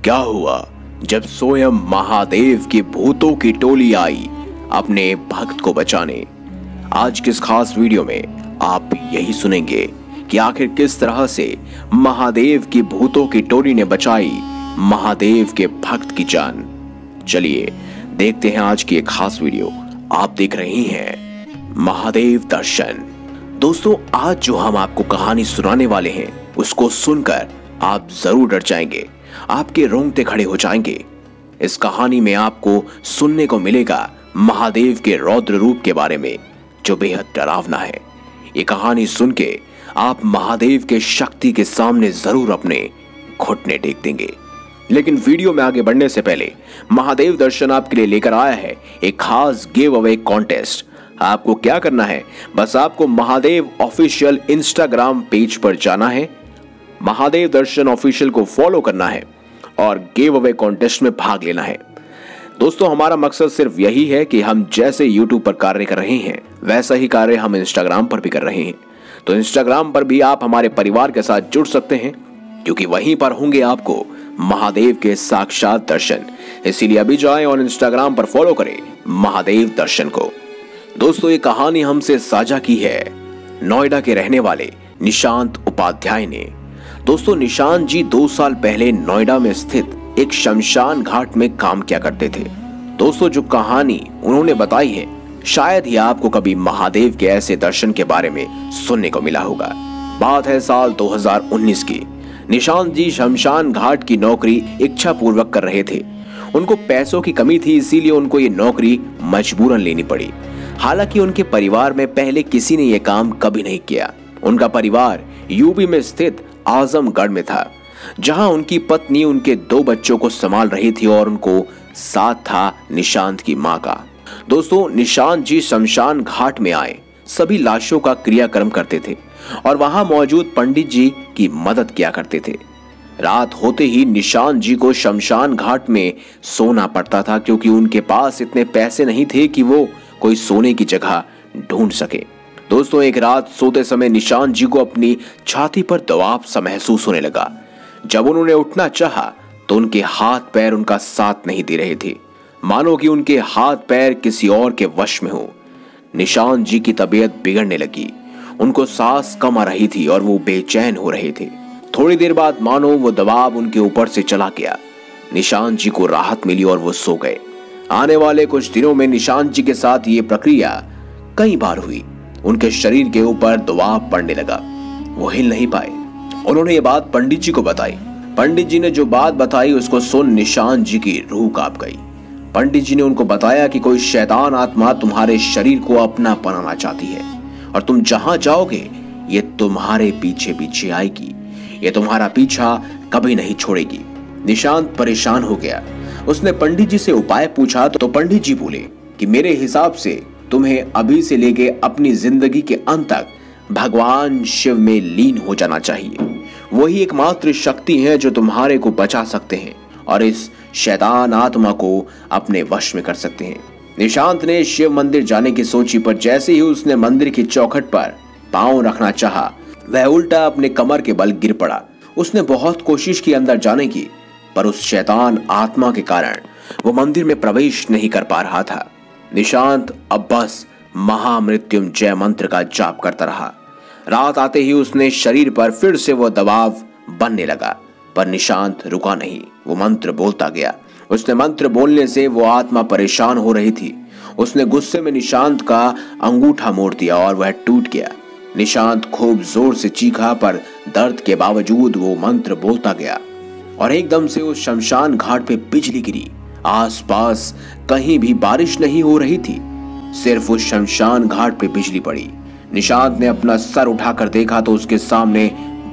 क्या हुआ जब स्वयं महादेव की भूतों की टोली आई अपने भक्त को बचाने। आज की इस खास वीडियो में आप यही सुनेंगे कि आखिर किस तरह से महादेव की भूतों की टोली ने बचाई महादेव के भक्त की जान। चलिए देखते हैं आज की एक खास वीडियो। आप देख रहे हैं महादेव दर्शन। दोस्तों, आज जो हम आपको कहानी सुनाने वाले हैं उसको सुनकर आप जरूर डर जाएंगे, आपके रोंगटे खड़े हो जाएंगे। इस कहानी में आपको सुनने को मिलेगा महादेव के रौद्र रूप के बारे में जो बेहद डरावना है। ये कहानी सुन के आप महादेव के शक्ति के सामने जरूर अपने घुटने टेक देंगे। लेकिन वीडियो में आगे बढ़ने से पहले महादेव दर्शन आपके लिए लेकर आया है एक खास गिव अवे कॉन्टेस्ट। आपको क्या करना है, बस आपको महादेव ऑफिशियल इंस्टाग्राम पेज पर जाना है, महादेव दर्शन ऑफिशियल को फॉलो करना है और गिव अवे कॉन्टेस्ट में भाग लेना है। दोस्तों, हमारा मकसद सिर्फ यही है कि हम जैसे यूट्यूब पर कार्य कर रहे हैं वैसा ही कार्य हम इंस्टाग्राम पर भी कर रहे हैं। तो इंस्टाग्राम पर भी आप हमारे परिवार के साथ जुड़ सकते हैं क्योंकि वहीं पर होंगे आपको महादेव के साक्षात दर्शन। इसीलिए अभी जाएं और इंस्टाग्राम पर फॉलो करें महादेव दर्शन को। दोस्तों, ये कहानी हमसे साझा की है नोएडा के रहने वाले निशांत उपाध्याय ने। दोस्तों, निशांत जी 2 साल पहले नोएडा में स्थित एक शमशान घाट में काम किया करते थे। दोस्तों, जो कहानी उन्होंने बताई है शायद ही आपको कभी महादेव के ऐसे दर्शन के बारे में सुनने को मिला होगा। बात है साल 2019 की। निशांत जी शमशान घाट की नौकरी इच्छा पूर्वक कर रहे थे। उनको पैसों की कमी थी, इसीलिए उनको ये नौकरी मजबूरन लेनी पड़ी। हालांकि उनके परिवार में पहले किसी ने यह काम कभी नहीं किया। उनका परिवार यूपी में स्थित आजमगढ़ में था, जहां उनकी पत्नी उनके 2 बच्चों को संभाल रही थी और उनको साथ था निशांत की मां का। दोस्तों, निशांत जी शमशान घाट में आए सभी लाशों का क्रियाक्रम करते थे और वहां मौजूद पंडित जी की मदद किया करते थे। रात होते ही निशांत जी को शमशान घाट में सोना पड़ता था क्योंकि उनके पास इतने पैसे नहीं थे कि वो कोई सोने की जगह ढूंढ सके। दोस्तों, एक रात सोते समय निशांत जी को अपनी छाती पर दबाव सा महसूस होने लगा। जब उन्होंने उठना चाहा तो उनके हाथ पैर उनका साथ नहीं दे रहे थे, मानो कि उनके हाथ पैर किसी और के वश में हो। निशांत जी की तबीयत बिगड़ने लगी, उनको सांस कम आ रही थी और वो बेचैन हो रहे थे। थोड़ी देर बाद मानो वो दबाव उनके ऊपर से चला गया। निशांत जी को राहत मिली और वो सो गए। आने वाले कुछ दिनों में निशांत जी के साथ ये प्रक्रिया कई बार हुई। उनके शरीर के ऊपर दबाव पड़ने लगा, वो हिल नहीं पाए। उन्होंने ये बात पंडित जी को बताई। पंडित जी ने जो बात बताई उसको सुन निशांत जी की रूह कांप गई। पंडित जी ने उनको बताया कि कोई शैतान आत्मा तुम्हारे शरीर को अपना बनाना चाहती है और तुम जहां जाओगे ये तुम्हारे पीछे पीछे आएगी, ये तुम्हारा पीछा कभी नहीं छोड़ेगी। निशांत परेशान हो गया। उसने पंडित जी से उपाय पूछा तो पंडित जी बोले कि मेरे हिसाब से तुम्हें अभी से लेके अपनी जिंदगी के अंत तक भगवान शिव में लीन हो जाना चाहिए। वही एकमात्र शक्ति है जो तुम्हारे को बचा सकते हैं और इस शैतान आत्मा को अपने वश में कर सकते हैं। निशांत ने शिव मंदिर जाने की सोची, पर जैसे ही उसने मंदिर की चौखट पर पांव रखना चाहा वह उल्टा अपने कमर के बल गिर पड़ा। उसने बहुत कोशिश की अंदर जाने की, पर उस शैतान आत्मा के कारण वो मंदिर में प्रवेश नहीं कर पा रहा था। निशांत अब बस महामृत्युंजय मंत्र का जाप करता रहा। रात आते ही उसने शरीर पर फिर से वो दबाव बनने लगा, पर निशांत रुका नहीं, वो मंत्र बोलता गया। उसने मंत्र बोलने से वो आत्मा परेशान हो रही थी। उसने गुस्से में निशांत का अंगूठा मोड़ दिया और वह टूट गया। निशांत खूब जोर से चीखा, पर दर्द के बावजूद वो मंत्र बोलता गया और एकदम से उस शमशान घाट पे बिजली गिरी। आसपास कहीं भी बारिश नहीं हो रही थी, सिर्फ उस शमशान घाट पे बिजली पड़ी। निशांत ने अपना सर उठाकर देखा तो उसके सामने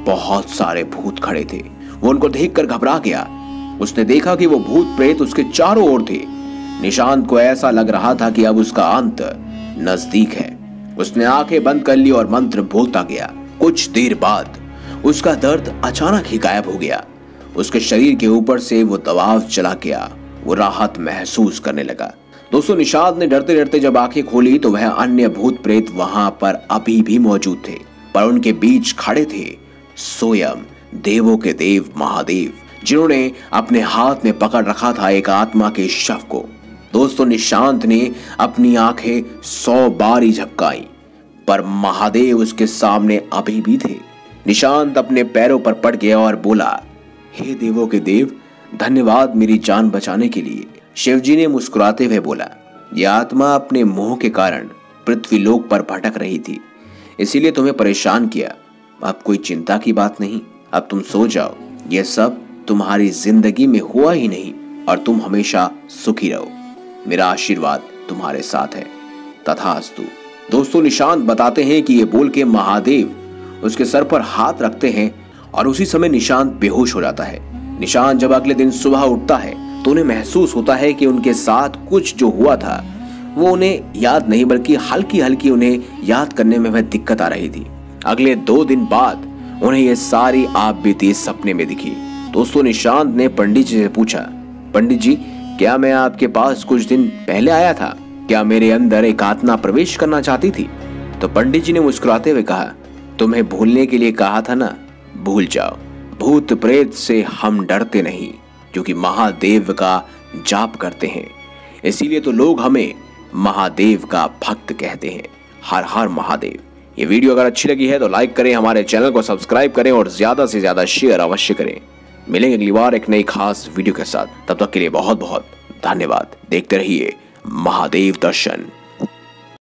बहुत सारे भूत खड़े थे। वो उनको देखकर घबरा गया। उसने देखा कि वो भूत प्रेत उसके चारों ओर थे। निशांत को ऐसा लग रहा था कि अब उसका अंत नजदीक है। उसने आंखें बंद कर ली और मंत्र बोलता गया। कुछ देर बाद उसका दर्द अचानक ही गायब हो गया। उसके शरीर के ऊपर से वो दबाव चला गया। वो राहत महसूस करने लगा। दोस्तों, निशांत ने डरते डरते जब आंखें खोली तो वह अन्य भूत प्रेत वहां पर अभी भी मौजूद थे, पर उनके बीच खड़े थे स्वयं देवों के देव महादेव, जिन्होंने अपने हाथ में पकड़ रखा था एक आत्मा के शव को। दोस्तों, निशांत ने अपनी आंखें 100 बार ही झपकाई, पर महादेव उसके सामने अभी भी थे। निशांत अपने पैरों पर पड़ गया और बोला, हे देवों के देव, धन्यवाद मेरी जान बचाने के लिए। शिवजी ने मुस्कुराते हुए बोला, यह आत्मा अपने मोह के कारण पृथ्वीलोक पर भटक रही थी, इसीलिए तुम्हें परेशान किया। अब कोई चिंता की बात नहीं, अब तुम सो जाओ। यह सब तुम्हारी जिंदगी में हुआ ही नहीं और तुम हमेशा सुखी रहो। मेरा आशीर्वाद तुम्हारे साथ है, तथास्तु। दोस्तों, निशांत बताते हैं कि ये बोल के महादेव उसके सर पर हाथ रखते हैं और उसी समय निशांत बेहोश हो जाता है। निशांत जब अगले दिन सुबह उठता है तो उन्हें महसूस होता है कि उनके साथ कुछ जो हुआ था वो उन्हें याद नहीं, बल्कि हल्की हल्की उन्हें याद करने में वह दिक्कत आ रही थी। अगले 2 दिन बाद उन्हें ये सारी आप बीती सपने में दिखी। दोस्तों, निशांत ने पंडित जी से पूछा, पंडित जी, क्या मैं आपके पास कुछ दिन पहले आया था? क्या मेरे अंदर एक आत्मा प्रवेश करना चाहती थी? तो पंडित जी ने मुस्कुराते हुए कहा, तुम्हें भूलने के लिए कहा था ना, भूल जाओ। भूत प्रेत से हम डरते नहीं, क्योंकि महादेव का जाप करते हैं, इसीलिए तो लोग हमें महादेव का भक्त कहते हैं। हर हर महादेव। ये वीडियो अगर अच्छी लगी है तो लाइक करें, हमारे चैनल को सब्सक्राइब करें और ज्यादा से ज्यादा शेयर अवश्य करें। मिलेंगे अगली बार एक नई खास वीडियो के साथ, तब तक के लिए बहुत बहुत धन्यवाद। देखते रहिए महादेव दर्शन।